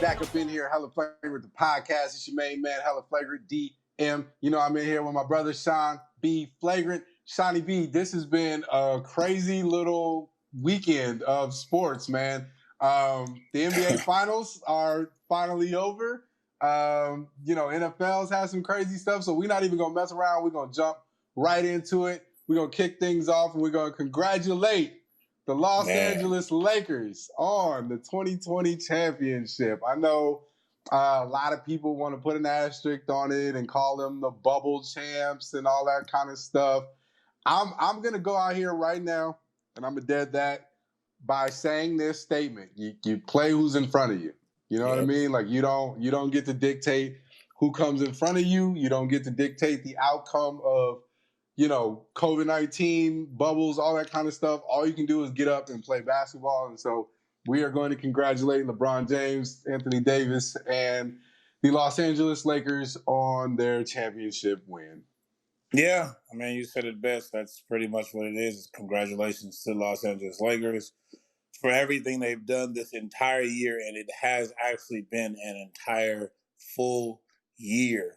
back up in here, Hella Flagrant, the podcast. It's your main man, Hella Flagrant, DM. You know, I'm in here with my brother, Sean B. Flagrant. Shawnee B, this has been a crazy little weekend of sports, man. The NBA Finals are finally over. NFL's had some crazy stuff, so we're not even going to mess around. We're going to jump right into it. We're going to kick things off, and we're going to congratulate the Los Angeles Lakers on the 2020 championship. I know a lot of people want to put an asterisk on it and call them the bubble champs and all that kind of stuff. I'm going to go out here right now, and I'm going to dead that by saying this statement. You play who's in front of you. You know what I mean? Like you don't get to dictate who comes in front of you. You don't get to dictate the outcome of COVID-19, bubbles, all that kind of stuff. All you can do is get up and play basketball. And so we are going to congratulate LeBron James, Anthony Davis, and the Los Angeles Lakers on their championship win. Yeah, I mean, you said it best. That's pretty much what it is. Congratulations to the Los Angeles Lakers for everything they've done this entire year. And it has actually been an entire full year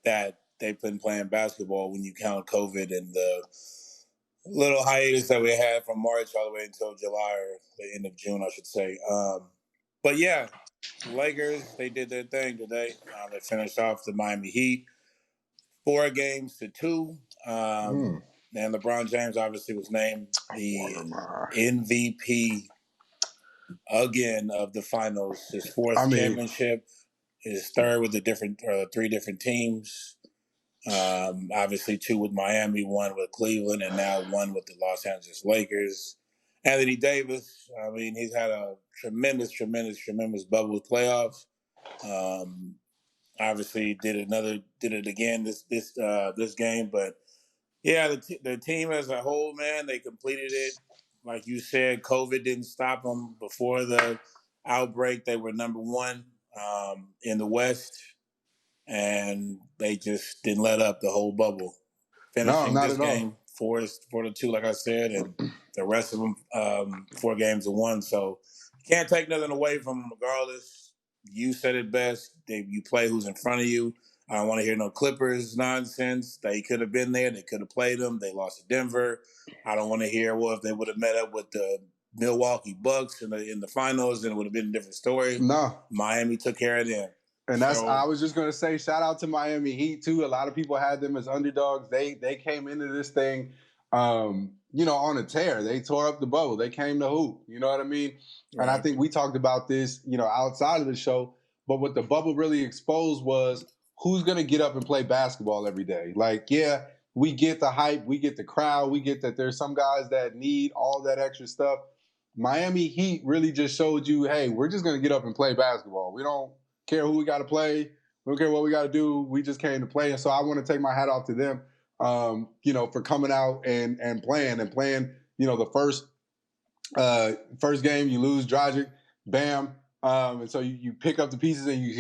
that they've been playing basketball when you count COVID and the little hiatus that we had from March all the way until July or the end of June, I should say. But yeah, Lakers, they did their thing today. They finished off the Miami Heat 4-2. And LeBron James obviously was named the MVP again of the finals, his fourth championship, his third with the three different teams. Obviously 2 with Miami, 1 with Cleveland, and now 1 with the Los Angeles Lakers. Anthony Davis, I mean, he's had a tremendous bubble playoffs. Obviously did it again this game, but yeah, the team as a whole, man, they completed it. Like you said, COVID didn't stop them before the outbreak. They were number 1 in the West. And they just didn't let up the whole bubble. Finishing this game 4-2, like I said, and the rest of them 4-1. So you can't take nothing away from them regardless. You said it best. You play who's in front of you. I don't want to hear no Clippers nonsense. They could have been there. They could have played them. They lost to Denver. I don't want to hear, well, if they would have met up with the Milwaukee Bucks in the finals, then it would have been a different story. No. Miami took care of them. And I was just going to say, shout out to Miami Heat, too. A lot of people had them as underdogs. They came into this thing, on a tear. They tore up the bubble. They came to hoop. You know what I mean? Right. And I think we talked about this, outside of the show. But what the bubble really exposed was who's going to get up and play basketball every day. Like, yeah, we get the hype. We get the crowd. We get that there's some guys that need all that extra stuff. Miami Heat really just showed you, hey, we're just going to get up and play basketball. We don't care who we got to play. We don't care what we got to do. We just came to play. And so I want to take my hat off to them, for coming out and playing. The first game, you lose Dragic, bam. And so you pick up the pieces and you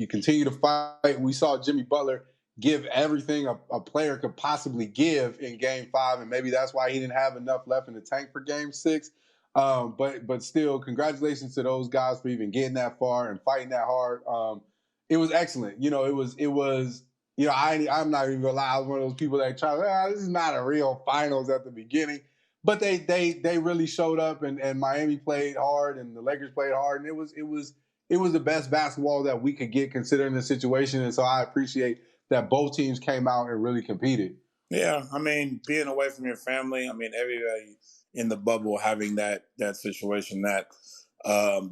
continue to fight. We saw Jimmy Butler give everything a player could possibly give in Game 5, and maybe that's why he didn't have enough left in the tank for Game 6. But still, congratulations to those guys for even getting that far and fighting that hard. It was excellent. I'm not even gonna lie. I was one of those people that try, this is not a real finals at the beginning. But they really showed up, and Miami played hard and the Lakers played hard, and it was the best basketball that we could get considering the situation. And so I appreciate that both teams came out and really competed. Yeah, I mean, being away from your family, I mean, everybody in the bubble having that situation, that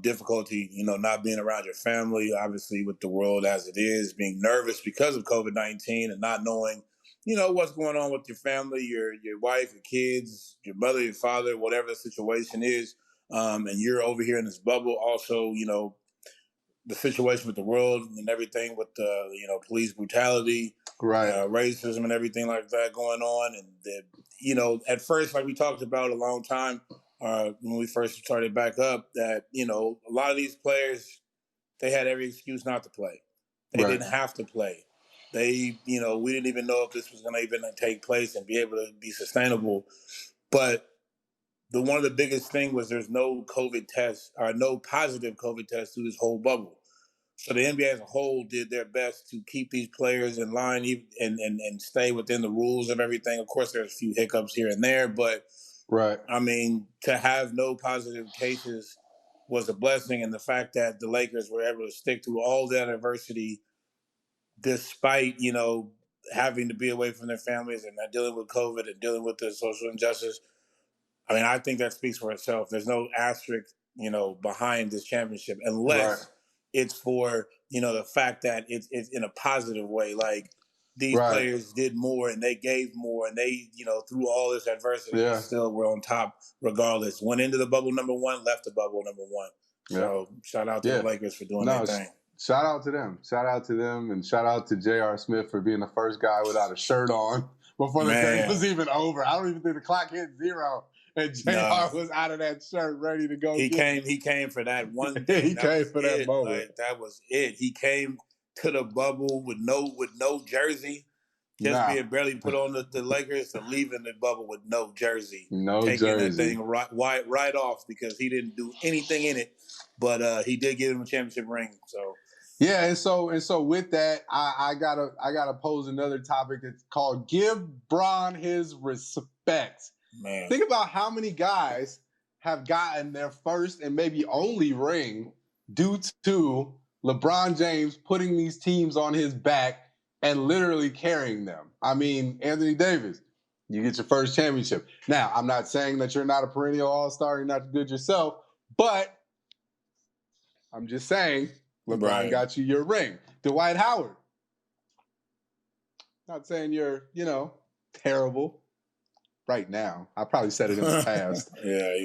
difficulty, not being around your family, obviously with the world as it is, being nervous because of COVID-19 and not knowing, what's going on with your family, your wife, your kids, your mother, your father, whatever the situation is. And you're over here in this bubble. Also, the situation with the world and everything with the, police brutality, right, racism and everything like that going on. And, at first, like we talked about a long time when we first started back up, that, a lot of these players, they had every excuse not to play. They didn't have to play. We didn't even know if this was going to even take place and be able to be sustainable. But one of the biggest thing was there's no COVID test or no positive COVID test through this whole bubble. So the NBA as a whole did their best to keep these players in line and stay within the rules of everything. Of course, there's a few hiccups here and there, but Right. I mean, to have no positive cases was a blessing, and the fact that the Lakers were able to stick through all that adversity, despite having to be away from their families and not dealing with COVID and dealing with the social injustice. I mean, I think that speaks for itself. There's no asterisk, behind this championship, Right. unless it's for the fact that it's in a positive way. Like these Right. players did more and they gave more and they, through all this adversity, they Yeah. still were on top regardless. Went into the bubble number one, left the bubble number one. Yeah. So shout out to the Yeah. Lakers for doing No, their thing. shout out to them. Shout out to them, and shout out to J.R. Smith for being the first guy without a shirt on before the thing Man, was even over. I don't even think the clock hit 0, and J.R. was out of that shirt ready to go. He came for that one thing. He That came was for that it. moment. Like that was it. He came to the bubble with no jersey, just being barely put on the Lakers, to leaving the bubble with no jersey, taking that thing right off because he didn't do anything in it, but he did give him a championship ring. So yeah, and so with that, I gotta pose another topic that's called "Give Bron His Respect." man, Think about how many guys have gotten their first and maybe only ring due to LeBron James putting these teams on his back and literally carrying them. I mean, Anthony Davis, you get your first championship. Now, I'm not saying that you're not a perennial all-star, you're not good yourself, but I'm just saying LeBron got you your ring. Dwight Howard, not saying you're, terrible right now. I probably said it in the past.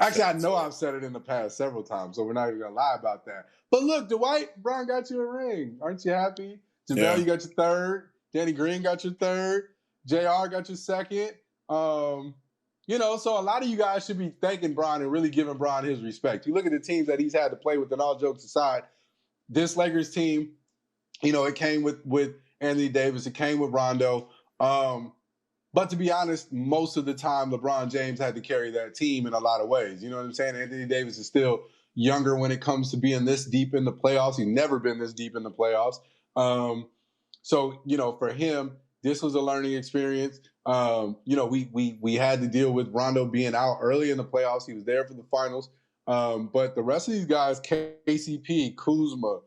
Actually, I know I've said it in the past several times, so we're not even gonna lie about that. But look, Dwight Brown got you a ring. Aren't you happy? JaVale, you got your third. Danny Green got your third. JR got your second. So a lot of you guys should be thanking Bron and really giving Bron his respect. You look at the teams that he's had to play with, and all jokes aside, this Lakers team, it came with Anthony Davis, it came with Rondo. But to be honest, most of the time, LeBron James had to carry that team in a lot of ways. You know what I'm saying? Anthony Davis is still younger when it comes to being this deep in the playoffs. He's never been this deep in the playoffs. So, for him, this was a learning experience. We had to deal with Rondo being out early in the playoffs. He was there for the finals. But the rest of these guys, KCP, Kuzma,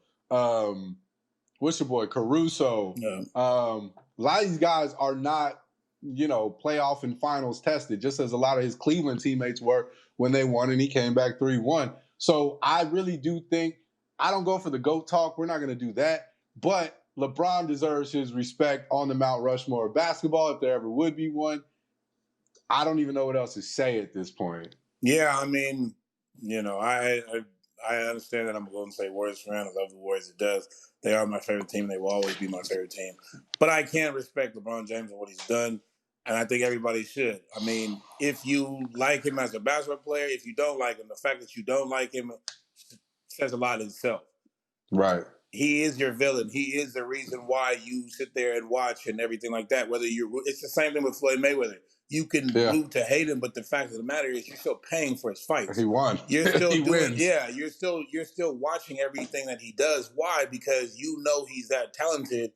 what's your boy, Caruso, a lot of these guys are not playoff and finals tested, just as a lot of his Cleveland teammates were when they won and he came back 3-1. So I really do think, I don't go for the GOAT talk. We're not going to do that. But LeBron deserves his respect on the Mount Rushmore of basketball, if there ever would be one. I don't even know what else to say at this point. Yeah, I mean, I understand that I'm going to say Warriors fan. I love the Warriors. It does. They are my favorite team. They will always be my favorite team. But I can't respect LeBron James and what he's done, and I think everybody should. I mean, if you like him as a basketball player, if you don't like him, the fact that you don't like him says a lot itself. Right. He is your villain. He is the reason why you sit there and watch and everything like that. It's the same thing with Floyd Mayweather. You can root to hate him, but the fact of the matter is, you're still paying for his fights. He won. You're still he wins. Yeah. You're still watching everything that he does. Why? Because he's that talented,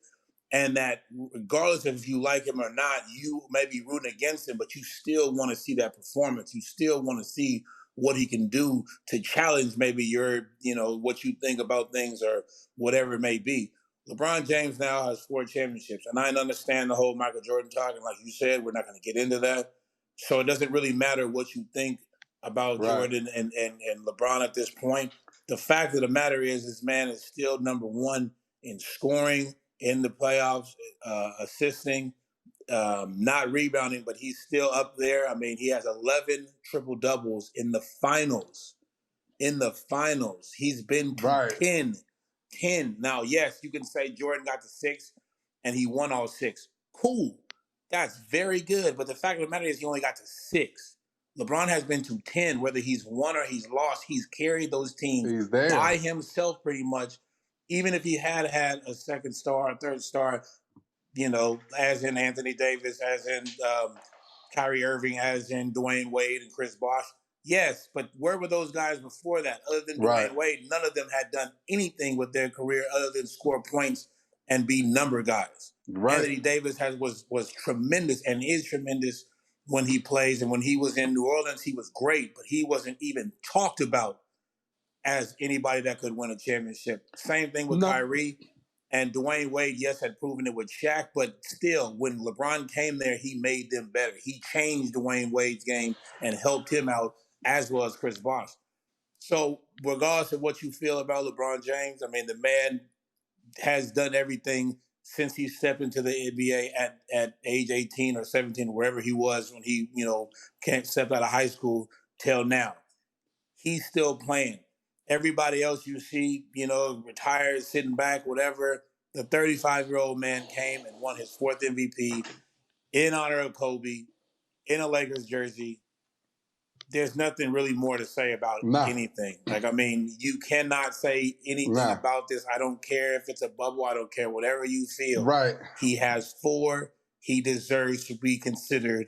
and that regardless of if you like him or not, you may be rooting against him, but you still want to see that performance. You still want to see what he can do to challenge maybe your, what you think about things or whatever it may be. LeBron James now has 4 championships, and I understand the whole Michael Jordan talk, and like you said, we're not going to get into that. So it doesn't really matter what you think about Jordan and LeBron at this point. The fact of the matter is, this man is still number 1 in scoring in the playoffs, assisting, not rebounding, but he's still up there. I mean, he has 11 triple doubles in the finals. He's been to 10. Now, yes, you can say Jordan got to 6 and he won all 6. Cool. That's very good. But the fact of the matter is, he only got to 6. LeBron has been to 10, whether he's won or he's lost. He's carried those teams by himself pretty much. Even if he had a second star, a third star, as in Anthony Davis, as in Kyrie Irving, as in Dwayne Wade and Chris Bosh, Yes, but where were those guys before that? Other than Right. Dwayne Wade, none of them had done anything with their career other than score points and be number guys. Right. Anthony Davis was tremendous and is tremendous when he plays. And when he was in New Orleans, he was great, but he wasn't even talked about as anybody that could win a championship. Same thing with No. Kyrie. And Dwayne Wade, yes, had proven it with Shaq, but still, when LeBron came there, he made them better. He changed Dwayne Wade's game and helped him out, as well as Chris Bosh. So, regardless of what you feel about LeBron James, I mean, the man has done everything since he stepped into the NBA at age 18 or 17, wherever he was when he, can't step out of high school till now. He's still playing. Everybody else you see, retired, sitting back, whatever. The 35-year-old man came and won his fourth MVP in honor of Kobe in a Lakers jersey. There's nothing really more to say about anything. Like, I mean, you cannot say anything about this. I don't care if it's a bubble. I don't care. Whatever you feel. Right. He has 4. He deserves to be considered,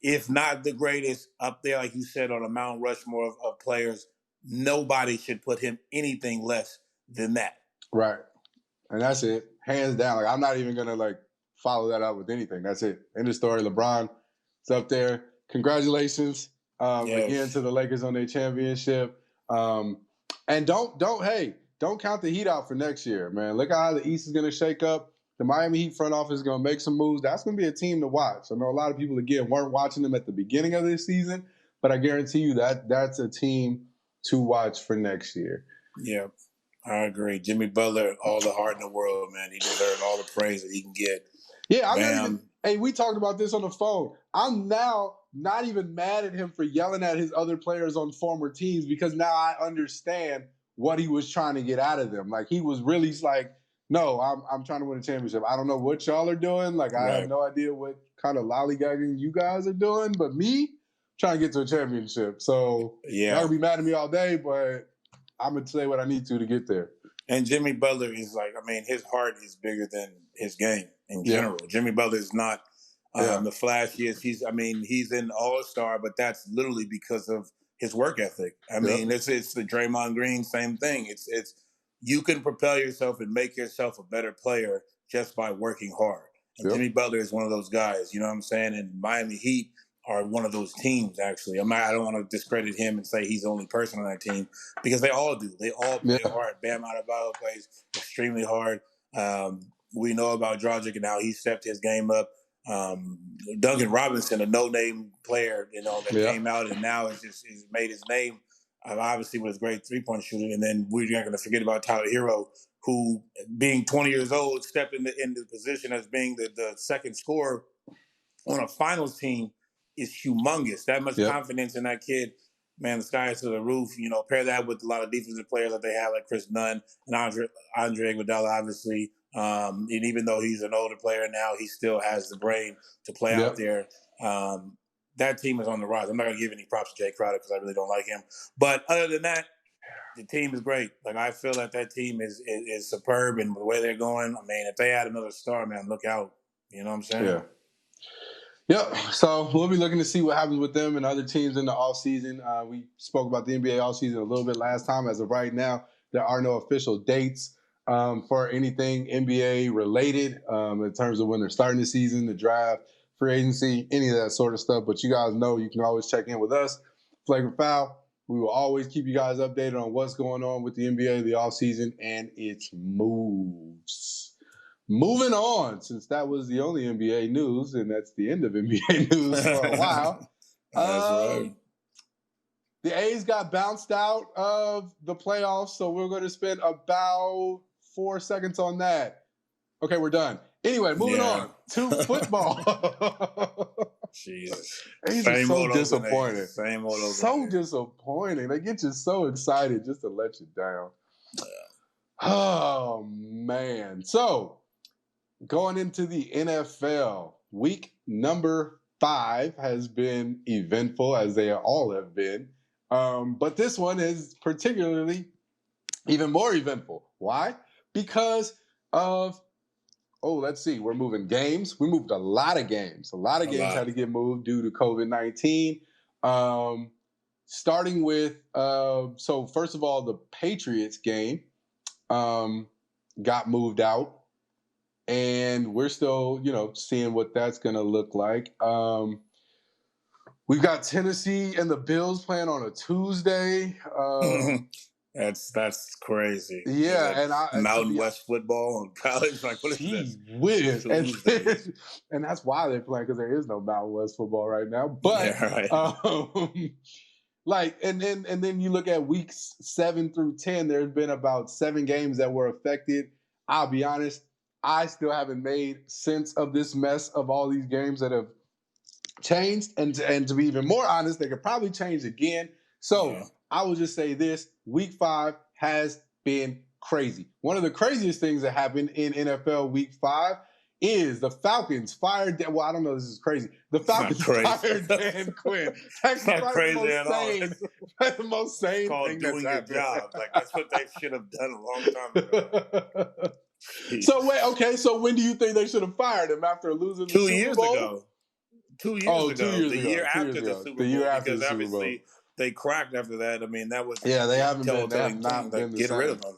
if not the greatest, up there, like you said, on a Mount Rushmore of players. Nobody should put him anything less than that. Right. And that's it. Hands down. Like, I'm not even going to, follow that up with anything. That's it. End of story. LeBron is up there. Congratulations again to the Lakers on their championship. And don't count the Heat out for next year, man. Look at how the East is going to shake up. The Miami Heat front office is going to make some moves. That's going to be a team to watch. I know a lot of people, again, weren't watching them at the beginning of this season, but I guarantee you that's a team to watch for next year. Yeah, I agree. Jimmy Butler, all the heart in the world, man. He deserves all the praise that he can get. Yeah, I'm not even, hey, we talked about this on the phone. I'm now not even mad at him for yelling at his other players on former teams, because now I understand what he was trying to get out of them. Like, he was really like, no, I'm trying to win a championship. I don't know what y'all are doing. Like, I have no idea what kind of lollygagging you guys are doing, but me, trying to get to a championship. So y'all gonna be mad at me all day, but I'm gonna say what I need to get there. And Jimmy Butler is like, I mean, his heart is bigger than his game in general. Jimmy Butler is not the flashiest. He's an all-star, but that's literally because of his work ethic. I mean, it's the Draymond Green, same thing. It's you can propel yourself and make yourself a better player just by working hard. And Jimmy Butler is one of those guys, you know what I'm saying? And Miami Heat are one of those teams, actually. I don't want to discredit him and say he's the only person on that team, because they all do. They all play hard. Bam Adebayo plays extremely hard. We know about Dragic and how he stepped his game up. Duncan Robinson, a no-name player, that came out and now he's made his name, obviously with his great three-point shooting. And then we're not going to forget about Tyler Hero, who, being 20 years old, stepped into the position as being the second scorer on a finals team is humongous. That much confidence in that kid, man, the sky is to the roof. Pair that with a lot of defensive players that they have, like Chris Nunn and Andre Iguodala, obviously. And even though he's an older player now, he still has the brain to play out there. That team is on the rise. I'm not going to give any props to Jay Crowder because I really don't like him. But other than that, the team is great. Like, I feel that team is superb, and the way they're going, I mean, if they add another star, man, look out. You know what I'm saying? Yeah. Yep. So we'll be looking to see what happens with them and other teams in the offseason. We spoke about the NBA offseason a little bit last time. As of right now, there are no official dates for anything NBA related in terms of when they're starting the season, the draft, free agency, any of that sort of stuff. But you guys know you can always check in with us, Flagrant Foul. We will always keep you guys updated on what's going on with the NBA, the offseason, and its moves. Moving on, since that was the only NBA news, and that's the end of NBA news for a while. That's right. The A's got bounced out of the playoffs, so we're going to spend about 4 seconds on that. Okay, we're done. Anyway, moving on to football. Jesus. A's are so disappointed. Same old so disappointing. They get you so excited just to let you down. Oh, man. So, going into the NFL, week number 5 has been eventful, as they all have been. But this one is particularly even more eventful. Why? Because of, let's see, we're moving games. We moved a lot of games. A lot of games had to get moved due to COVID-19. starting with so first of all, the Patriots game got moved out, and we're still seeing what that's going to look like. We've got Tennessee and the Bills playing on a Tuesday. That's crazy. Is Yeah, that and to Mountain be West football in college? Like, what is gee this? whiz, Tuesday. and that's why they're playing, because there is no Mountain West football right now. But Yeah, right. like, and then you look at weeks 7 through 10. There's been about 7 games that were affected. I'll be honest, I still haven't made sense of this mess of all these games that have changed, and to be even more honest, they could probably change again. So Yeah. I will just say this: Week 5 has been crazy. One of the craziest things that happened in NFL Week 5 is the Falcons fired. Well, I don't know if this is crazy. The Falcons fired Dan Quinn. It's not crazy at all. That's the most sane It's called thing doing that's your happened. job. Like, that's what they should have done a long time ago. So wait, okay. So when do you think they should have fired him, after losing the 2 Super years Bowl? ago. 2 years Oh, ago. 2 years The ago. year 2 after years the ago. Super The year Bowl, after because the Super Bowl. obviously they cracked after that. I mean, that was Yeah, they have telltale not thing. been Like, the get rid same. of them.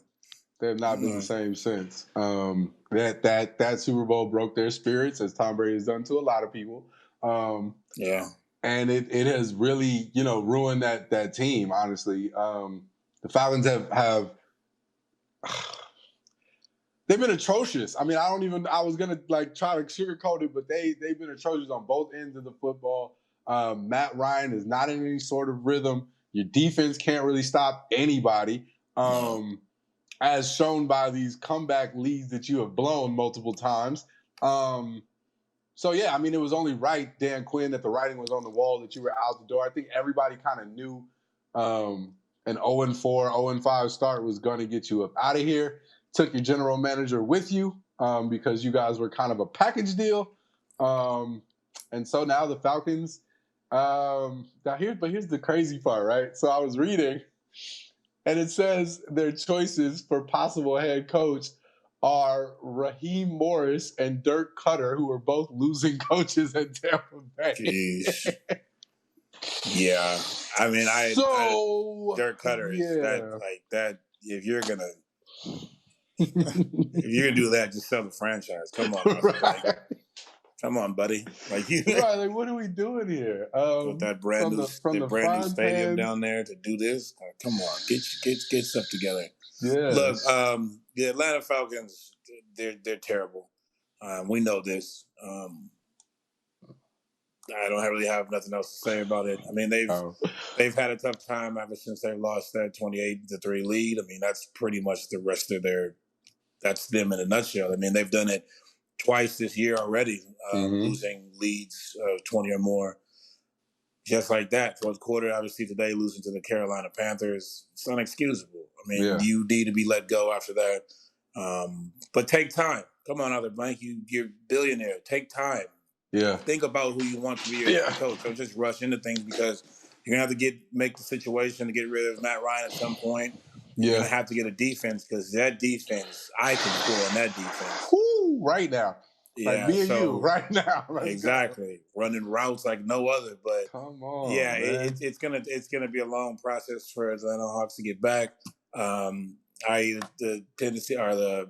They have not been the same since. That Super Bowl broke their spirits, as Tom Brady has done to a lot of people. Yeah. And it has really, ruined that team, honestly. The Falcons have they've been atrocious. I mean, I was gonna try to sugarcoat it, but they've been atrocious on both ends of the football. Matt Ryan is not in any sort of rhythm. Your defense can't really stop anybody. As shown by these comeback leads that you have blown multiple times. So yeah, I mean, it was only right, Dan Quinn, that the writing was on the wall, that you were out the door. I think everybody kind of knew an 0-4, 0-5 start was going to get you up out of here. Took your general manager with you because you guys were kind of a package deal. And so now the Falcons. Here's the crazy part, right? So I was reading, and it says their choices for possible head coach are Raheem Morris and Dirk Cutter, who are both losing coaches at Tampa Bay. Jeez. Yeah. I mean, Dirk Cutter is that. If you're gonna do that, just sell the franchise. Come on, right. Come on, buddy. Like, you, right? Like, what are we doing here? With that brand new stadium down there to do this. Come on, get stuff together. Yes. Look, the Atlanta Falcons, they're terrible. We know this. I don't really have nothing else to say about it. I mean, they've had a tough time ever since they lost that 28-3 lead. I mean, that's pretty much the rest of that's them in a nutshell. I mean, they've done it twice this year already, losing leads of 20 or more. Just like that, fourth quarter, obviously today losing to the Carolina Panthers, it's unexcusable. I mean, you need to be let go after that. But take time. Come on, Other Blank, you're a billionaire. Take time. Yeah. Think about who you want to be your coach. Don't just rush into things, because you're gonna have to make the situation to get rid of Matt Ryan at some point. You're gonna have to get a defense, because that defense, I can score on that defense. Woo, right now. Yeah, like me and you right now. Exactly. Running routes like no other. But come on, yeah, man. it's gonna be a long process for Atlanta Hawks to get back. The Tennessee or the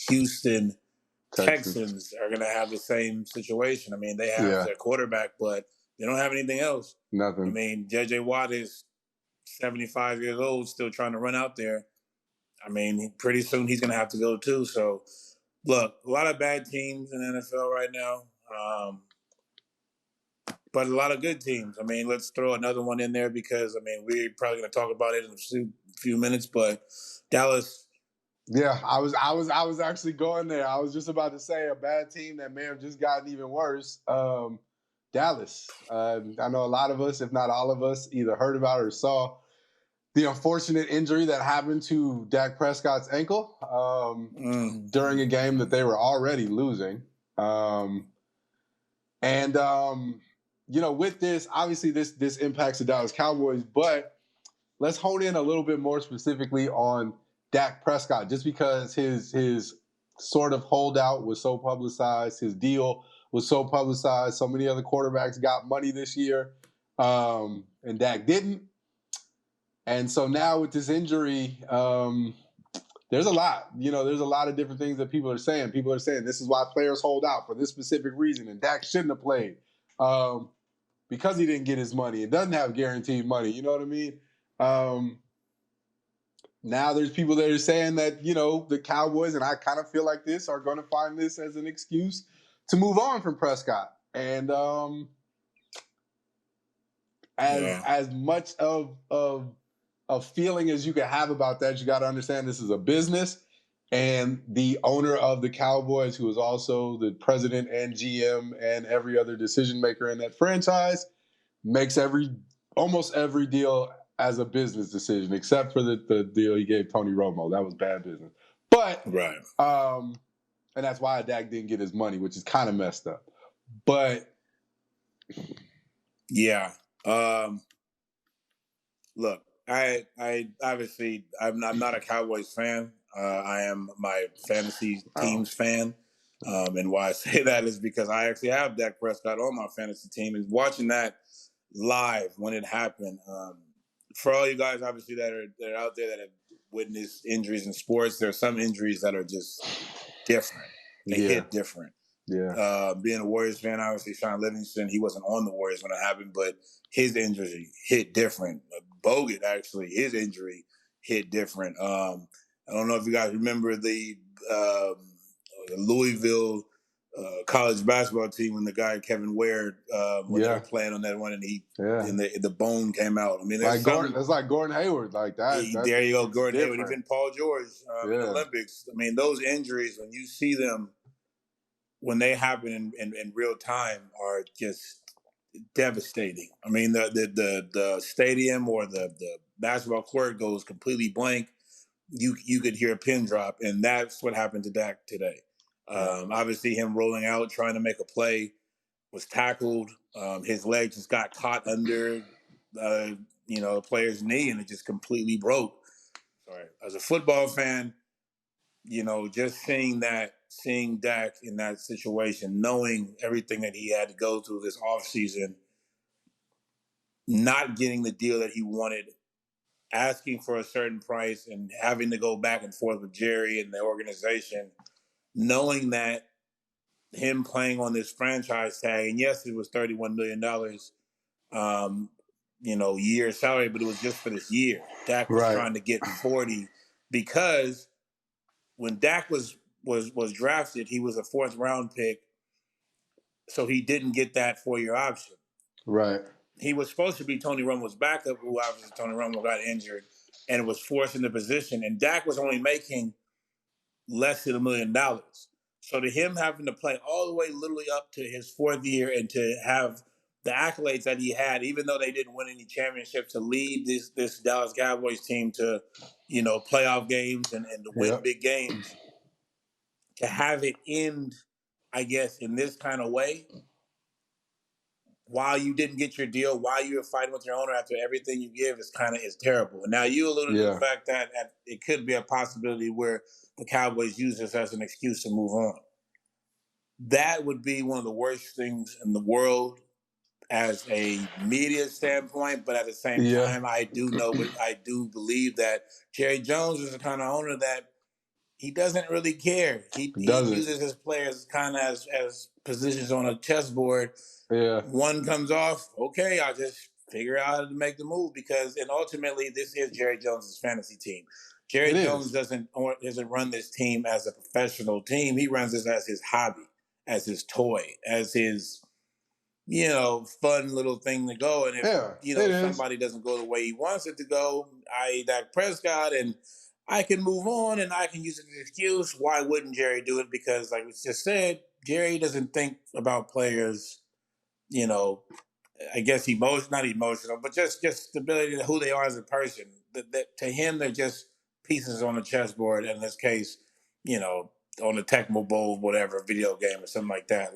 Houston Texans are gonna have the same situation. I mean, they have their quarterback, but they don't have anything else. Nothing. I mean, JJ Watt is 75 years old, still trying to run out there. I mean, pretty soon he's gonna have to go too. So, look, a lot of bad teams in the NFL right now, but a lot of good teams. I mean, let's throw another one in there, because, I mean, we're probably going to talk about it in a few minutes, but Dallas. Yeah, I was actually going there. I was just about to say a bad team that may have just gotten even worse. Dallas. I know a lot of us, if not all of us, either heard about or saw the unfortunate injury that happened to Dak Prescott's ankle during a game that they were already losing. With this, obviously this impacts the Dallas Cowboys, but let's hone in a little bit more specifically on Dak Prescott, just because his sort of holdout was so publicized, his deal was so publicized. So many other quarterbacks got money this year. and Dak didn't. And so now with this injury, there's a lot. There's a lot of different things that people are saying. People are saying this is why players hold out for this specific reason, and Dak shouldn't have played because he didn't get his money. It doesn't have guaranteed money. You know what I mean? Now there's people that are saying that, the Cowboys, and I kind of feel like this, are going to find this as an excuse to move on from Prescott. And as much of a feeling as you can have about that, you got to understand this is a business. And the owner of the Cowboys, who is also the president and GM and every other decision maker in that franchise, makes almost every deal as a business decision, except for the deal he gave Tony Romo. That was bad business. But right, and that's why Dak didn't get his money, which is kind of messed up. But yeah, look, I obviously I'm not a Cowboys fan. I am my fantasy team's fan. And why I say that is because I actually have Dak Prescott on my fantasy team, and watching that live when it happened. For all you guys, obviously that are out there that have witnessed injuries in sports, there are some injuries that are just different. They hit different. Yeah. Being a Warriors fan, obviously Sean Livingston, he wasn't on the Warriors when it happened, but his injury hit different. Bogut, actually, his injury hit different. I don't know if you guys remember the Louisville college basketball team when the guy Kevin Ware when they were playing on that one and the bone came out. I mean, it's like Gordon Hayward, like that. There you go, Gordon Hayward, even Paul George in the Olympics. I mean, those injuries when you see them when they happen in real time are just devastating. I mean, the stadium or the basketball court goes completely blank. You could hear a pin drop, and that's what happened to Dak today. Obviously, him rolling out, trying to make a play, was tackled. His leg just got caught under, a player's knee, and it just completely broke. Sorry. As a football fan, just seeing Dak in that situation, knowing everything that he had to go through this offseason, not getting the deal that he wanted, asking for a certain price and having to go back and forth with Jerry and the organization, knowing that him playing on this franchise tag, and yes, it was $31 million, year salary, but it was just for this year. Dak was trying to get 40 because when Dak was drafted, he was a 4th round pick, so he didn't get that 4-year option. Right. He was supposed to be Tony Romo's backup, who obviously Tony Romo got injured and was forced into position. And Dak was only making less than $1 million. So to him having to play all the way literally up to his 4th year and to have the accolades that he had, even though they didn't win any championships, to lead this Dallas Cowboys team to, playoff games and to win big games, to have it end, I guess, in this kind of way, while you didn't get your deal, while you were fighting with your owner after everything you give, is terrible. And now you alluded to the fact that it could be a possibility where the Cowboys use this as an excuse to move on. That would be one of the worst things in the world as a media standpoint, but at the same time, I do believe that Jerry Jones is the kind of owner that he doesn't really care. He uses his players kind of as positions on a chessboard. Yeah. One comes off, okay, I'll just figure out how to make the move and ultimately this is Jerry Jones' fantasy team. Jerry Jones doesn't run this team as a professional team. He runs this as his hobby, as his toy, as his, fun little thing to go. And if somebody doesn't go the way he wants it to go, i.e. Dak Prescott, and I can move on and I can use it as an excuse, why wouldn't Jerry do it? Because like we just said, Jerry doesn't think about players, I guess not emotional, but just stability to who they are as a person. To him, they're just pieces on a chessboard. In this case, on a Tecmo Bowl, whatever, video game or something like that.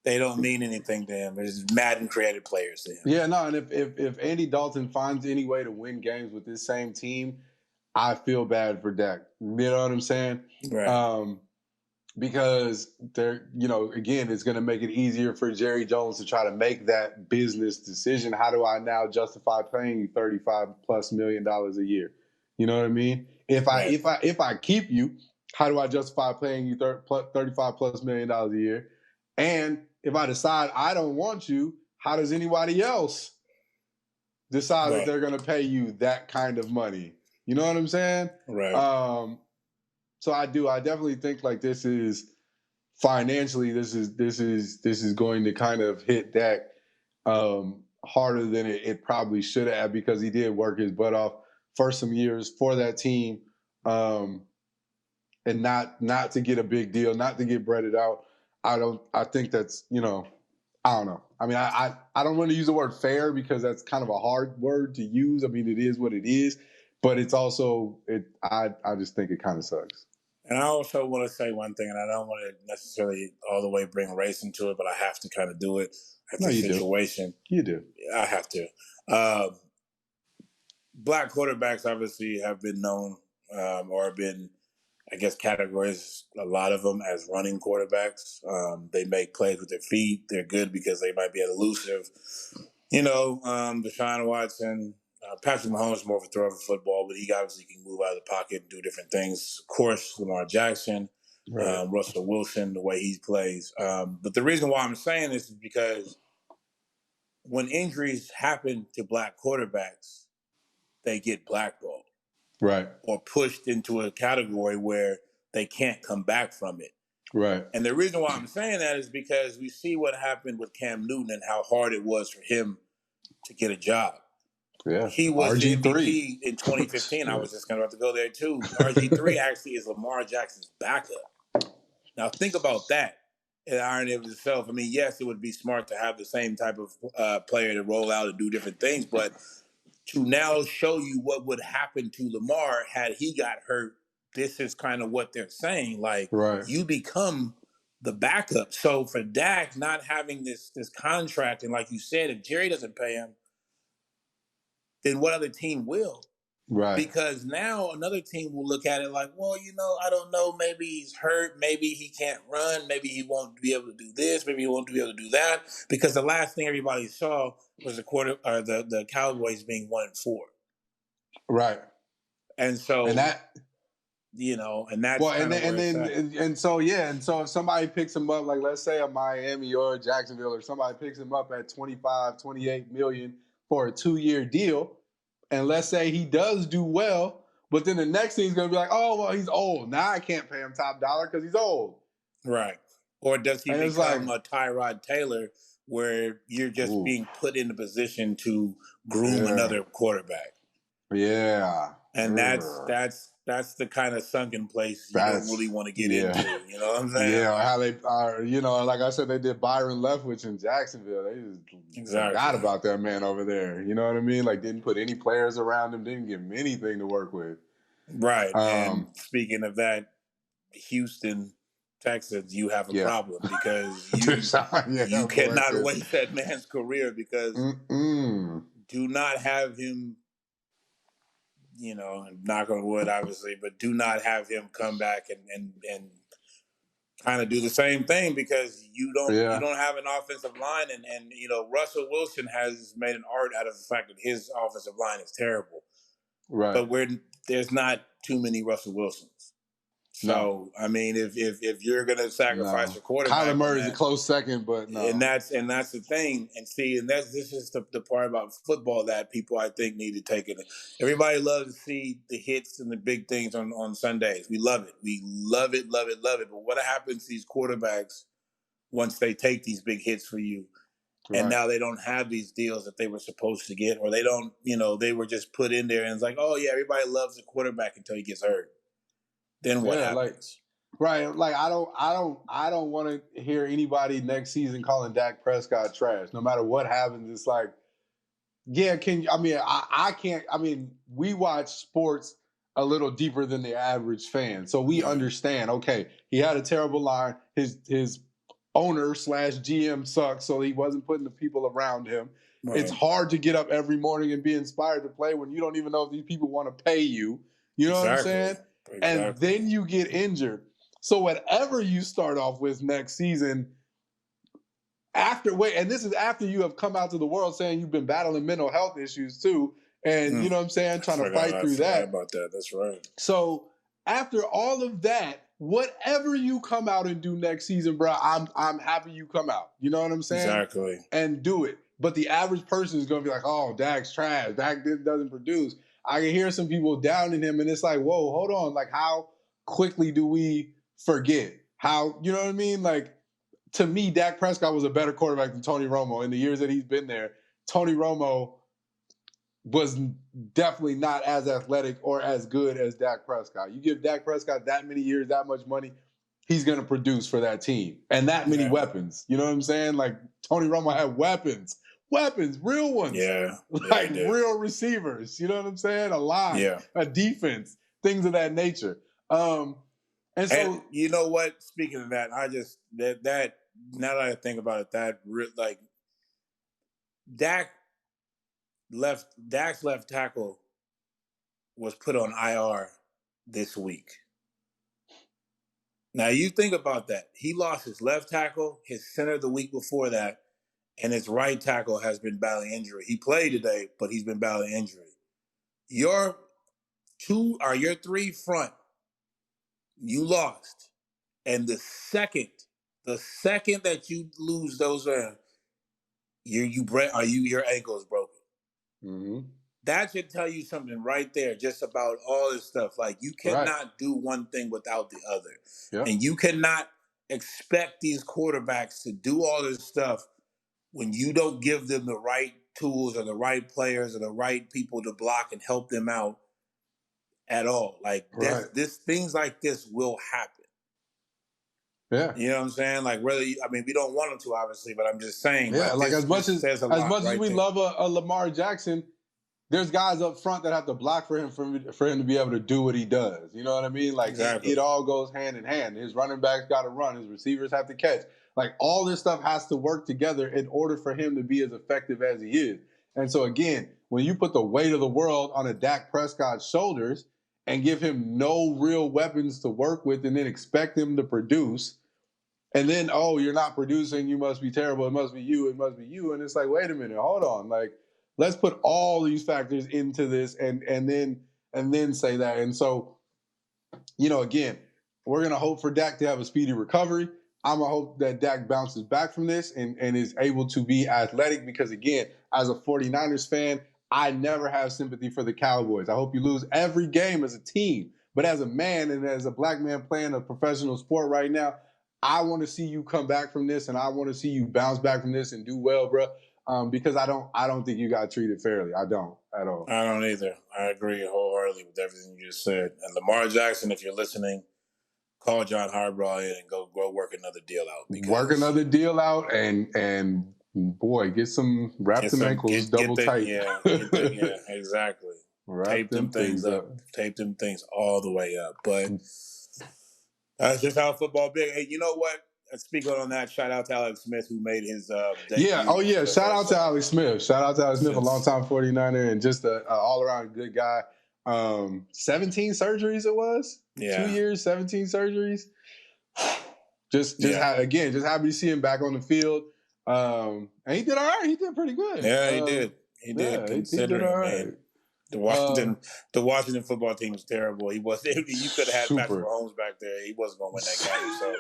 They don't mean anything to him. It's Madden created players to him. Yeah, no, and if Andy Dalton finds any way to win games with this same team, I feel bad for Dak. You know what I'm saying? Right. because they're, again, it's going to make it easier for Jerry Jones to try to make that business decision. How do I now justify paying you $35+ million a year? You know what I mean? If I keep you, how do I justify paying you $35+ million a year? And if I decide I don't want you, how does anybody else decide that they're going to pay you that kind of money? You know what I'm saying? Right. So I definitely think like this is financially, this is going to kind of hit Dak harder than it probably should have, because he did work his butt off for some years for that team, and not to get a big deal, not to get breaded out. I think that's, I don't know. I mean, I don't want to use the word fair because that's kind of a hard word to use. I mean, it is what it is, but it's also I just think it kind of sucks. And I also want to say one thing, and I don't want to necessarily all the way bring race into it, but I have to kind of do it at this situation. You do. I have to. Black quarterbacks obviously have been known or have been, I guess, categorized, a lot of them, as running quarterbacks. They make plays with their feet. They're good because they might be elusive. Deshaun Watson, Patrick Mahomes is more of a thrower of football, but he obviously can move out of the pocket and do different things. Of course, Lamar Jackson, right. Russell Wilson, the way he plays. But the reason why I'm saying this is because when injuries happen to black quarterbacks, they get blackballed. Right. Or pushed into a category where they can't come back from it. Right. And the reason why I'm saying that is because we see what happened with Cam Newton and how hard it was for him to get a job. Yeah. He was RG3. the MVP in 2015. I was just going to have to go there too. RG3 actually is Lamar Jackson's backup. Now think about that. The irony of itself. I mean, yes, it would be smart to have the same type of player to roll out and do different things, but to now show you what would happen to Lamar had he got hurt, this is kind of what they're saying. Like, right. You become the backup. So for Dak not having this contract, and like you said, if Jerry doesn't pay him, then what other team will? Right. Because now another team will look at it like, well, I don't know, maybe he's hurt, maybe he can't run, maybe he won't be able to do this, maybe he won't be able to do that. Because the last thing everybody saw was the Cowboys being 1-4. Right. And so and that's well, and so if somebody picks him up, like let's say a Miami or a Jacksonville, or somebody picks him up at 25, 28 million for a 2-year deal, and let's say he does do well, but then the next thing he's going to be like, oh, well, he's old. Now I can't pay him top dollar because he's old. Right. Or does he become a Tyrod Taylor where you're just being put in a position to groom another quarterback? Yeah. And that's the kind of sunken place you don't really want to get into. You know what I'm saying? Yeah, how they are, like I said, they did Byron Leftwich in Jacksonville. They just forgot about that man over there. You know what I mean? Like, didn't put any players around him, didn't give him anything to work with. Right. And speaking of that, Houston Texans, you have a problem because you cannot waste that man's career because do not have him, knock on wood, obviously, but do not have him come back and kind of do the same thing because you don't have an offensive line and Russell Wilson has made an art out of the fact that his offensive line is terrible. Right. But there's not too many Russell Wilsons. So I mean, if you're gonna sacrifice your quarterback, Kyler Murray's a close second, but no. And that's the thing. And see, and this is the part about football that people I think need to take it. Everybody loves to see the hits and the big things on Sundays. We love it. We love it, love it, love it. But what happens to these quarterbacks once they take these big hits for you? Right. And now they don't have these deals that they were supposed to get, or they don't, they were just put in there and it's like, oh yeah, everybody loves the quarterback until he gets hurt. Then what happens? Like I don't want to hear anybody next season calling Dak Prescott trash. No matter what happens, it's like, I can't. I mean, we watch sports a little deeper than the average fan, so we understand. Okay, he had a terrible line. His owner / GM sucks, so he wasn't putting the people around him. Right. It's hard to get up every morning and be inspired to play when you don't even know if these people want to pay you. You know what I'm saying? Exactly. And then you get injured. So whatever you start off with next season, and this is after you have come out to the world saying you've been battling mental health issues too, and you know what I'm saying, trying to fight through that. I forgot about that. That's right. So after all of that, whatever you come out and do next season, bro, I'm happy you come out. You know what I'm saying? Exactly. And do it. But the average person is gonna be like, "Oh, Dak's trash. Dak doesn't produce." I can hear some people downing him, and it's like, "Whoa, hold on! Like, how quickly do we forget? How, you know what I mean? Like, to me, Dak Prescott was a better quarterback than Tony Romo in the years that he's been there. Tony Romo was definitely not as athletic or as good as Dak Prescott. You give Dak Prescott that many years, that much money, he's going to produce for that team. And that many weapons. You know what I'm saying? Like, Tony Romo had weapons, real ones. Yeah. Like real receivers. You know what I'm saying? A line, a defense, things of that nature. And you know what? Speaking of that, I just, that now that I think about it, like, Dak's left tackle was put on IR this week. Now you think about that. He lost his left tackle, his center the week before that, and his right tackle has been battling injury. He played today, but he's been battling injury. Your three front, you lost. And the second that you lose those, your ankle is broken. Mm-hmm. That should tell you something right there, just about all this stuff. Like, you cannot do one thing without the other. Yep. And you cannot expect these quarterbacks to do all this stuff when you don't give them the right tools or the right players or the right people to block and help them out at all. Like, things like this will happen. Yeah. You know what I'm saying? Like, we don't want them to, obviously, but I'm just saying. Yeah, like as much as we love a Lamar Jackson, there's guys up front that have to block for him to be able to do what he does. You know what I mean? Like, exactly. It all goes hand in hand. His running backs got to run. His receivers have to catch. Like, all this stuff has to work together in order for him to be as effective as he is. And so, again, when you put the weight of the world on a Dak Prescott's shoulders and give him no real weapons to work with and then expect him to produce, and then, oh, you're not producing, you must be terrible, it must be you. And it's like, wait a minute, hold on. Like, let's put all these factors into this and then say that. And so, you know, again, we're going to hope for Dak to have a speedy recovery. I'm going to hope that Dak bounces back from this and is able to be athletic because, again, as a 49ers fan, I never have sympathy for the Cowboys. I hope you lose every game as a team. But as a man and as a black man playing a professional sport right now, I want to see you come back from this and I want to see you bounce back from this and do well, bro. Because I don't think you got treated fairly. I don't at all. I don't either. I agree wholeheartedly with everything you just said. And Lamar Jackson, if you're listening, call John Harbaugh in and go work another deal out. Work another deal out and boy, wrap them ankles double tight. Yeah, exactly. Tape them things up. Tape them things all the way up. But that's just how football big. Hey, you know what? Speaking on that, shout out to Alex Smith who made his debut. Yeah. Shout out to Alex Smith. A longtime 49er and just an all-around good guy. 17 surgeries it was? Yeah. 2 years, 17 surgeries. Just happy to see him back on the field. And he did all right. He did pretty good. Yeah, he did. He did, considering, he did all right. Man. The Washington football team was terrible. You could have had Patrick Mahomes back there. He wasn't going to win that game. So,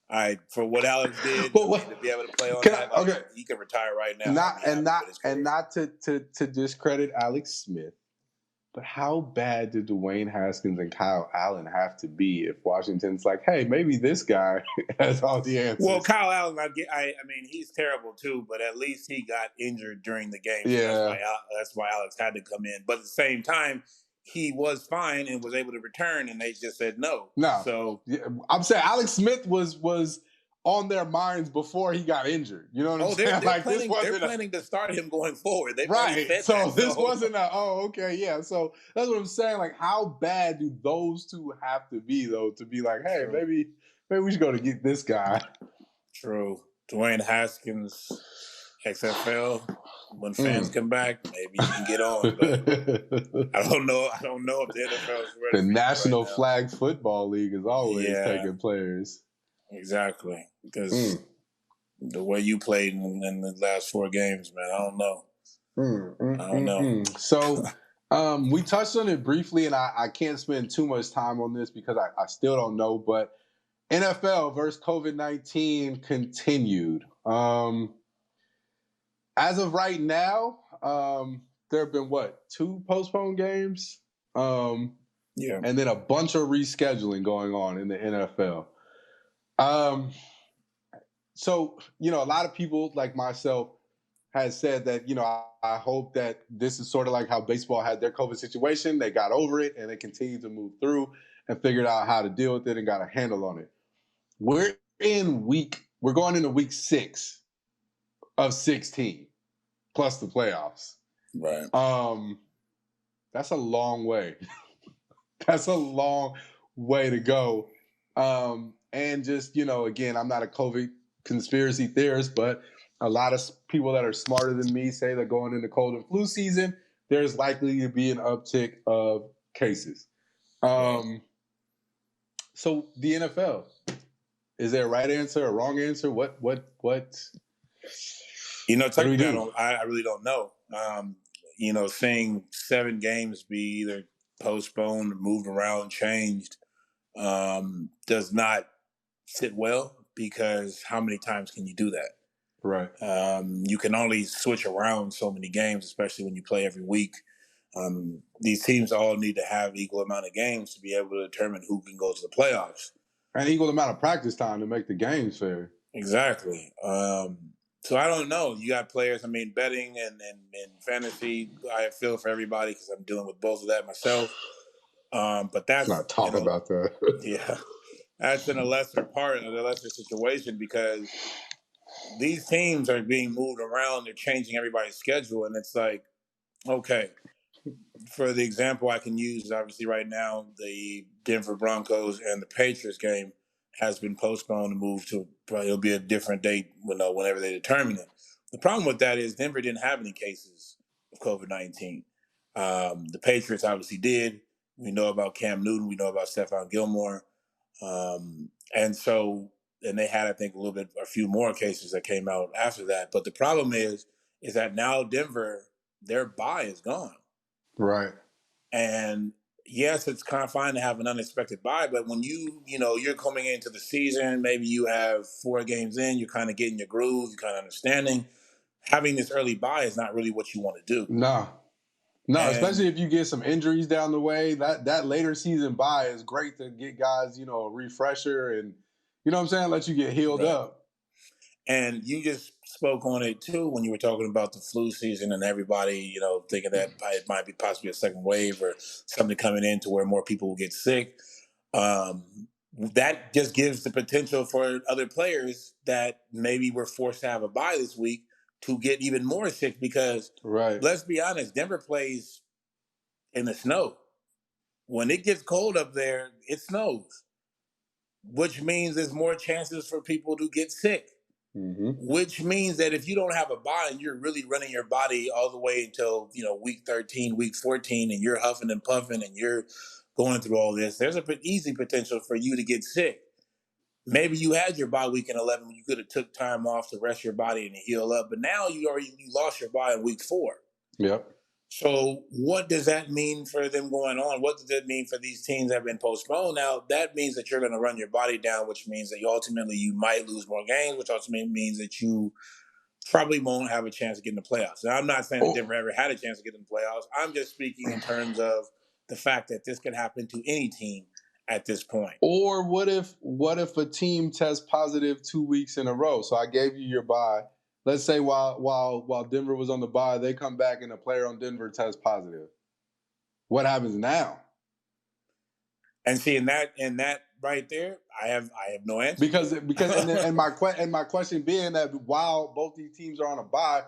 all right, for what Alex did to be able to play on that, he can retire right now. Not to discredit Alex Smith, but how bad did Dwayne Haskins and Kyle Allen have to be if Washington's like, hey, maybe this guy has all the answers? Well, Kyle Allen, I mean, he's terrible too, but at least he got injured during the game. So that's why Alex had to come in. But at the same time, he was fine and was able to return, and they just said no. So I'm saying Alex Smith was on their minds before he got injured. You know what I'm saying? They're planning to start him going forward. This wasn't So that's what I'm saying. Like, how bad do those two have to be, though, to be like, hey, maybe we should go to get this guy? True. Dwayne Haskins, XFL. when fans come back, maybe you can get on. But I don't know. I don't know if the NFL is ready The for you right National now. Flag Football League is always taking players. Exactly. Because the way you played in the last 4 games, man, I don't know. I don't know. So we touched on it briefly, and I can't spend too much time on this because I still don't know, but NFL versus COVID-19 continued. As of right now, there have been 2 postponed games? And then a bunch of rescheduling going on in the NFL. So, a lot of people like myself has said that, I hope that this is sort of like how baseball had their COVID situation. They got over it and they continued to move through and figured out how to deal with it and got a handle on it. We're going into week 6 of 16 plus the playoffs. Right. That's a long way. That's a long way to go. And just, again, I'm not a COVID conspiracy theorist, but a lot of people that are smarter than me say that going into cold and flu season, there's likely to be an uptick of cases. So the NFL, is there a right answer, a wrong answer? What? Technically, I really don't know. Seeing 7 games be either postponed, moved around, changed, does not sit well, because how many times can you do that? Right. You can only switch around so many games, especially when you play every week. These teams all need to have equal amount of games to be able to determine who can go to the playoffs. An equal amount of practice time to make the games fair. Exactly. So I don't know. You got players. I mean, betting and fantasy, I feel for everybody because I'm dealing with both of that myself. But that's not talking about that. Yeah, that's in a lesser part of the lesser situation, because these teams are being moved around. They're changing everybody's schedule, and it's like, okay. For the example I can use is obviously right now the Denver Broncos and the Patriots game has been postponed and moved to, it'll be a different date whenever they determine it. The problem with that is Denver didn't have any cases of COVID-19. The Patriots obviously did. We know about Cam Newton. We know about Stephon Gilmore. And they had, I think, a few more cases that came out after that. But the problem is that now Denver, their bye is gone. Right. And yes, it's kind of fine to have an unexpected bye, but when you're coming into the season, maybe you have 4 games in, you're kind of getting your groove, you're kind of understanding. Having this early bye is not really what you want to do. No, especially if you get some injuries down the way. That later season bye is great to get guys, a refresher and, you know what I'm saying, let you get healed up. And you just spoke on it too when you were talking about the flu season and everybody, thinking that it might be possibly a second wave or something coming in to where more people will get sick. That just gives the potential for other players that maybe were forced to have a bye this week to get even more sick, because let's be honest, Denver plays in the snow. When it gets cold up there, it snows, which means there's more chances for people to get sick. Which means that if you don't have a bye and you're really running your body all the way until week 13, week 14, and you're huffing and puffing and you're going through all this, there's an easy potential for you to get sick. Maybe you had your bye week in 11 when you could have took time off to rest your body and heal up, but now you lost your bye in week 4. Yep. So what does that mean for them going on? What does that mean for these teams that have been postponed? Now, that means that you're going to run your body down, which means that you might lose more games, which ultimately means that you probably won't have a chance to get in the playoffs. Now, I'm not saying that Denver ever had a chance to get in the playoffs. I'm just speaking in terms of the fact that this could happen to any team at this point. Or what if a team tests positive 2 weeks in a row? So I gave you your bye. Let's say while Denver was on the bye, they come back and a player on Denver tests positive. What happens now? And see, in that right there, I have no answer. Because and my question being that while both these teams are on a bye,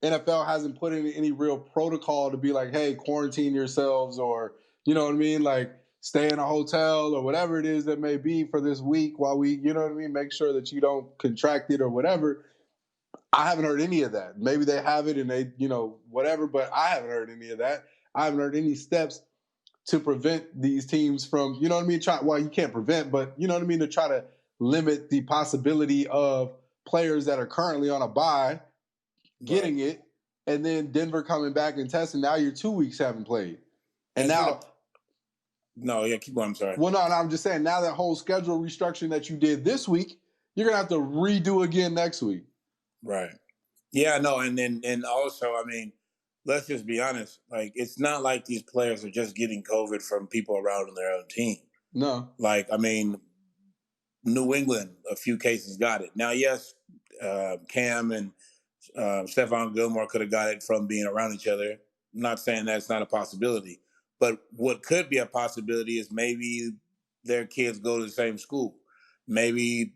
NFL hasn't put in any real protocol to be like, hey, quarantine yourselves, or you know what I mean, like stay in a hotel or whatever it is that may be for this week while we, you know what I mean, make sure that you don't contract it or whatever. I haven't heard any of that. Maybe they have it and they, whatever, but I haven't heard any of that. I haven't heard any steps to prevent these teams from, you know what I mean? Well, you can't prevent, but you know what I mean? To try to limit the possibility of players that are currently on a bye getting it, and then Denver coming back and testing. Now you're 2 weeks haven't played. And now. Keep going. I'm sorry. Well, no, I'm just saying now that whole schedule restructuring that you did this week, you're going to have to redo again next week. Right. Yeah, no, and also, I mean, let's just be honest. Like, it's not like these players are just getting COVID from people around their own team. No. Like, I mean, New England, a few cases got it. Now, yes, Cam and Stephon Gilmore could have got it from being around each other. I'm not saying that's not a possibility. But what could be a possibility is maybe their kids go to the same school. Maybe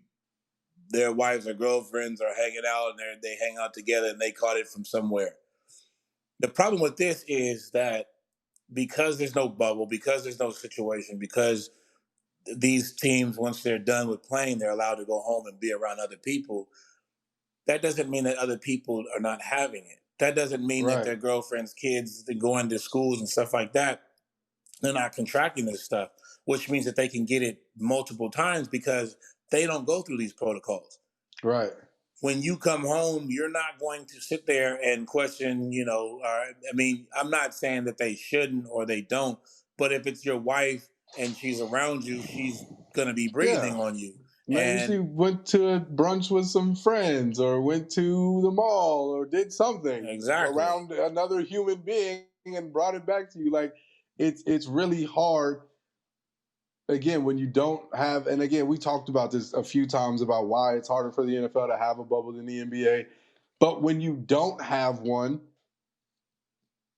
their wives or girlfriends are hanging out and they hang out together and they caught it from somewhere. The problem with this is that because there's no bubble, because there's no situation, because these teams, once they're done with playing, they're allowed to go home and be around other people. That doesn't mean that other people are not having it. That doesn't mean that their girlfriends, kids, they're going to schools and stuff like that, they're not contracting this stuff, which means that they can get it multiple times because they don't go through these protocols. Right. When you come home, you're not going to sit there and question, I mean, I'm not saying that they shouldn't or they don't, but if it's your wife and she's around you, she's going to be breathing on you. Maybe she went to brunch with some friends or went to the mall or did something around another human being and brought it back to you. Like, it's really hard. Again, when you don't have, and again, we talked about this a few times about why it's harder for the NFL to have a bubble than the NBA. But when you don't have one,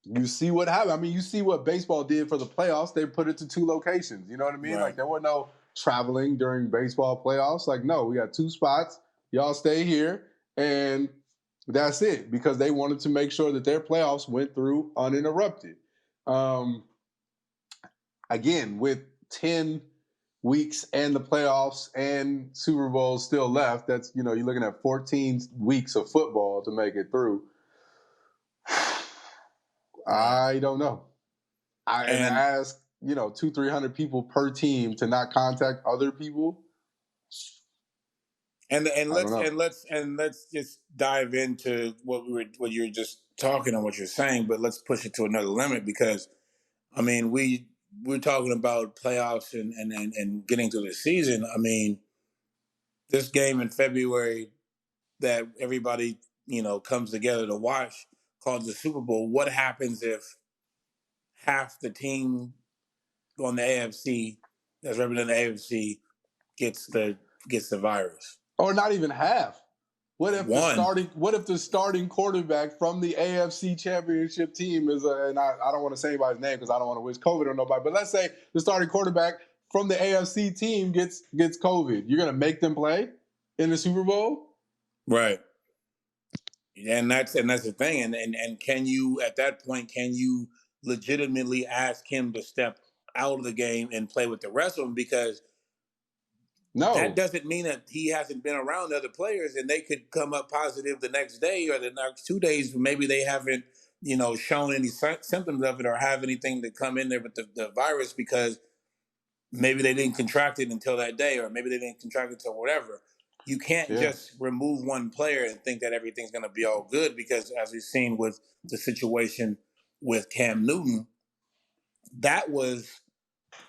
you see what happened. I mean, you see what baseball did for the playoffs. They put it to 2 locations. You know what I mean? Right. Like, there were no traveling during baseball playoffs. Like, no, we got 2 spots. Y'all stay here. And that's it, because they wanted to make sure that their playoffs went through uninterrupted. Again, with 10 weeks and the playoffs and Super Bowl still left, that's, you're looking at 14 weeks of football to make it through. I don't know. I ask, 200-300 people per team to not contact other people. And let's just dive into what you were just talking and what you're saying, but let's push it to another limit, because I mean, we're talking about playoffs and getting to the season. I mean, this game in February that everybody, comes together to watch, called the Super Bowl. What happens if half the team on the AFC that's representing the AFC gets the virus? Or not even half. What if the starting quarterback from the AFC Championship team is and I don't want to say anybody's name because I don't want to wish COVID on nobody, but let's say the starting quarterback from the AFC team gets COVID. You're gonna make them play in the Super Bowl? Right. And that's the thing. And can you, at that point, legitimately ask him to step out of the game and play with the rest of them? Because that doesn't mean that he hasn't been around other players and they could come up positive the next day or the next 2 days. Maybe they haven't, shown any symptoms of it or have anything to come in there with the virus, because maybe they didn't contract it until that day, or maybe they didn't contract it until whatever. You can't just remove one player and think that everything's going to be all good, because as we've seen with the situation with Cam Newton, that was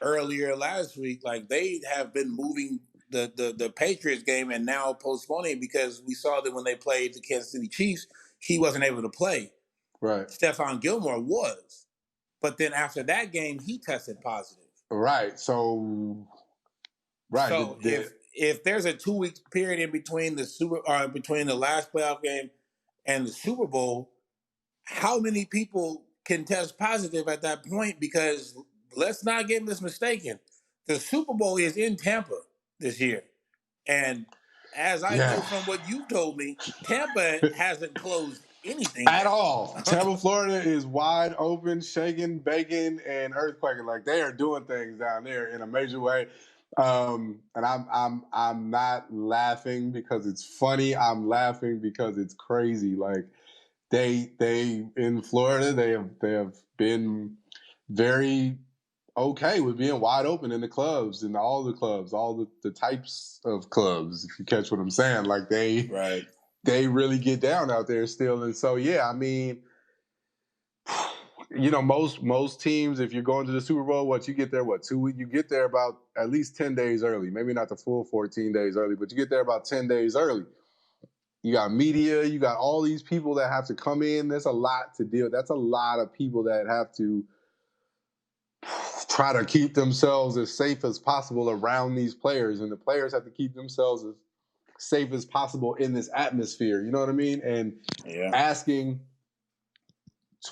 earlier last week. Like, they have been moving the Patriots game and now postponing, because we saw that when they played the Kansas City Chiefs, he wasn't able to play. Right. Stephon Gilmore was. But then after that game, he tested positive. Right. So if there's a 2-week period in between between the last playoff game and the Super Bowl, how many people can test positive at that point? Because let's not get this mistaken. The Super Bowl is in Tampa this year. And as I know from what you told me, Tampa hasn't closed anything at all. Tampa, Florida is wide open, shaking, baking, and earthquaking. Like, they are doing things down there in a major way. And I'm not laughing because it's funny. I'm laughing because it's crazy. Like they in Florida, they have been very okay with being wide open in the clubs and all the clubs, all the types of clubs, if you catch what I'm saying. Like Right. they really get down out there still. And so yeah, I mean, most teams, if you're going to the Super Bowl, what you get there, 2 weeks? You get there about at least 10 days early. Maybe not the full 14 days early, but you get there about 10 days early. You got media, you got all these people that have to come in. There's a lot to deal. That's a lot of people that have to try to keep themselves as safe as possible around these players, and the players have to keep themselves as safe as possible in this atmosphere. You know what I mean? And asking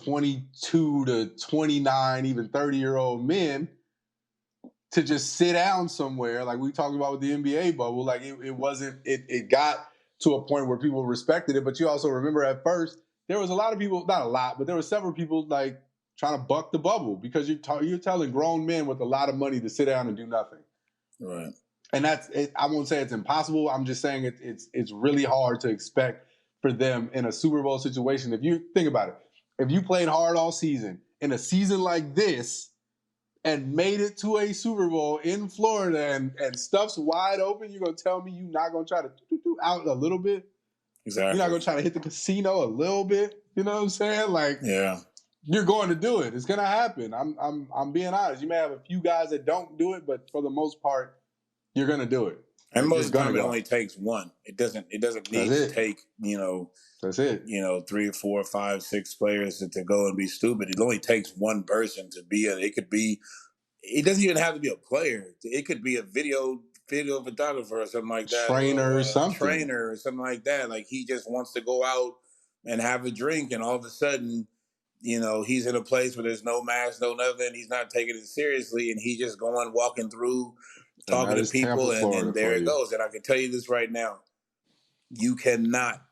22 to 29, even 30-year-old men to just sit down somewhere, like we talked about with the NBA bubble, like it got to a point where people respected it. But you also remember at first, there was a lot of people, not a lot, but there were several people like trying to buck the bubble because you're telling grown men with a lot of money to sit down and do nothing. Right. And that's it. I won't say it's impossible. I'm just saying it's really hard to expect for them in a Super Bowl situation. If you think about it, if you played hard all season in a season like this and made it to a Super Bowl in Florida and stuff's wide open, you're gonna tell me you're not gonna try to out a little bit? Exactly. You're not gonna try to hit the casino a little bit? You know what I'm saying? Like, you're going to do it. It's gonna happen. I'm being honest. You may have a few guys that don't do it, but for the most part, you're gonna do it. And most of the time, it only takes one. It doesn't need to take That's it. 3 or 4 or 5, 6 players to go and be stupid. It only takes one person to be. It could be. It doesn't even have to be a player. It could be a video photographer or something like that, trainer or something, trainer or something like that. Like he just wants to go out and have a drink, and all of a sudden, he's in a place where there's no mask, no nothing. He's not taking it seriously, and he's just going walking through, talking to people, and there it goes. And I can tell you this right now: you cannot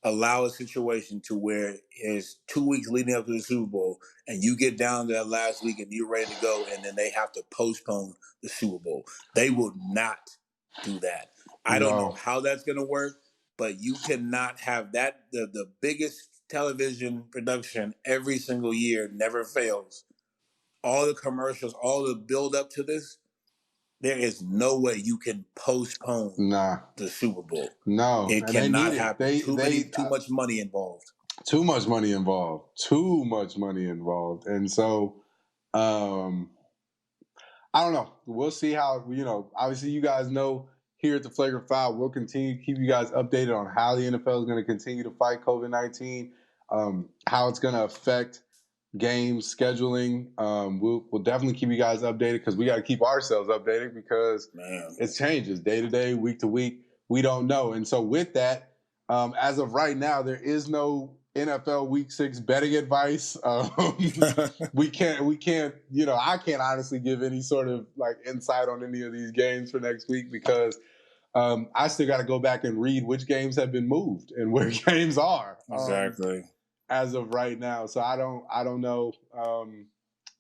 allow a situation to where it's 2 weeks leading up to the Super Bowl and you get down to that last week and you're ready to go, and then they have to postpone the Super Bowl. They will not do that. I don't know how that's going to work, but you cannot have that. The biggest television production every single year never fails. All the commercials, all the build up to this, there is no way you can postpone the Super Bowl. No, it cannot happen. Too much money involved. Too much money involved. And so, I don't know. We'll see how, obviously you guys know here at the Flagrant 5, we'll continue to keep you guys updated on how the NFL is going to continue to fight COVID-19, how it's going to affect games scheduling. We'll definitely keep you guys updated because we got to keep ourselves updated because it changes day to day, week to week. We don't know. And so with that, as of right now, there is no NFL Week 6 betting advice. We can't. I can't honestly give any sort of like insight on any of these games for next week because I still got to go back and read which games have been moved and where games are. Exactly. As of right now, so I don't know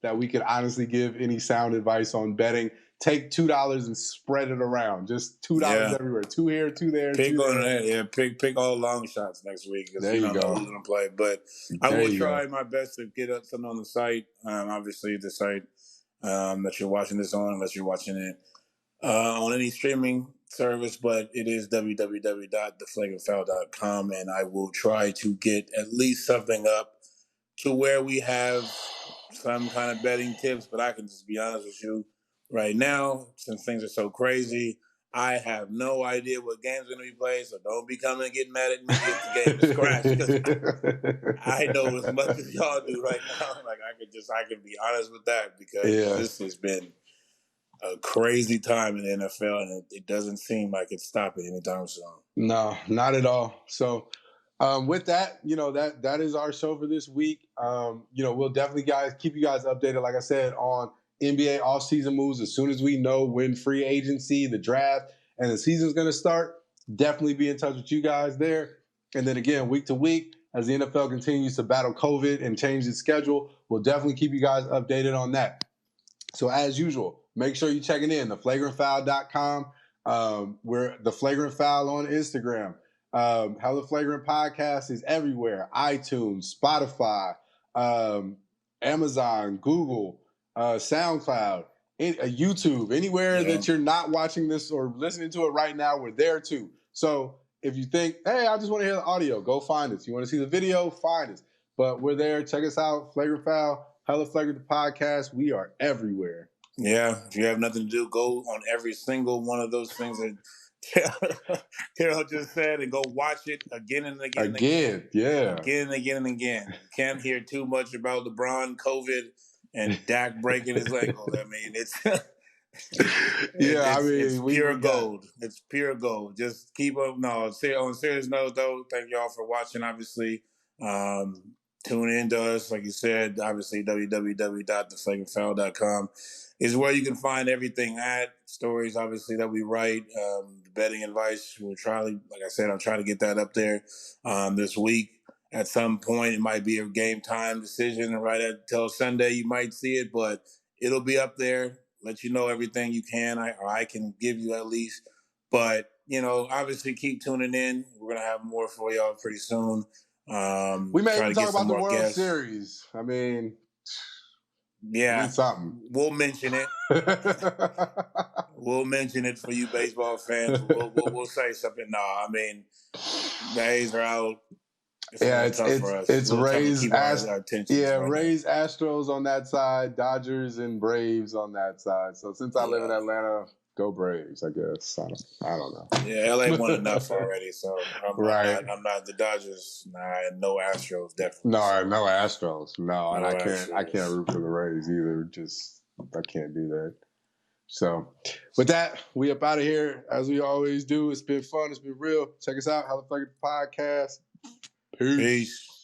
that we could honestly give any sound advice on betting. Take $2 and spread it around. Just $2 everywhere. 2 here, 2 there. Pick 2 on there. that. Yeah, pick all long shots next week because you don't know who's gonna play. But I will try my best to get up something on the site. Obviously, the site that you're watching this on, unless you're watching it on any streaming service, but it is www.theflagrantfoul.com, and I will try to get at least something up to where we have some kind of betting tips. But I can just be honest with you right now, since things are so crazy, I have no idea what games are going to be played, so don't be coming and getting mad at me if the game is crashed, because I know as much as y'all do right now. Like I can be honest with that because this has been a crazy time in the NFL, and it doesn't seem like it's stopping anytime soon. No, not at all. So with that, that is our show for this week. We'll definitely keep you guys updated, like I said, on NBA offseason moves as soon as we know when free agency, the draft, and the season's going to start. Definitely be in touch with you guys there. And then again, week to week, as the NFL continues to battle COVID and change its schedule, we'll definitely keep you guys updated on that. So as usual, make sure you checking in, theflagrantfoul.com. We're the Flagrant Foul on Instagram. How the Flagrant Podcast is everywhere: iTunes, Spotify, Amazon, Google, SoundCloud, YouTube. Anywhere that you're not watching this or listening to it right now, we're there too. So if you think, hey, I just want to hear the audio, go find us. You want to see the video, find us. But we're there. Check us out. Flagrant Foul, Hella Flagrant the Podcast. We are everywhere. Yeah. If you have nothing to do, go on every single one of those things that Carol just said and go watch it again and again and again. Yeah. Again and again and again. Can't hear too much about LeBron, COVID, and Dak breaking his ankle. I mean, it's it's pure gold. It's pure gold. Just keep up. No, on serious note, though, thank y'all for watching, obviously. Tune in to us, like you said, obviously, www.theflagrantfoul.com is where you can find everything at. Stories, obviously, that we write, betting advice. We'll try, like I said, I'll try to get that up there this week. At some point, it might be a game time decision. Right until Sunday, you might see it, but it'll be up there. Let you know everything you can, or I can give you at least. But, obviously keep tuning in. We're going to have more for y'all pretty soon. We may even talk about the World Series. I mean, yeah, something. We'll mention it. We'll mention it for you baseball fans. We'll say something. No, I mean, the A's are out. It's Rays, Rays, Astros on that side, Dodgers and Braves on that side. So since I live in Atlanta, go Braves, I guess. I don't know. Yeah, LA won enough already, so I'm not the Dodgers. No Astros, definitely. No Astros. No, and I can't root for the Rays either. Just I can't do that. So with that, we up out of here as we always do. It's been fun. It's been real. Check us out, Hella Flagrant Podcast. Peace.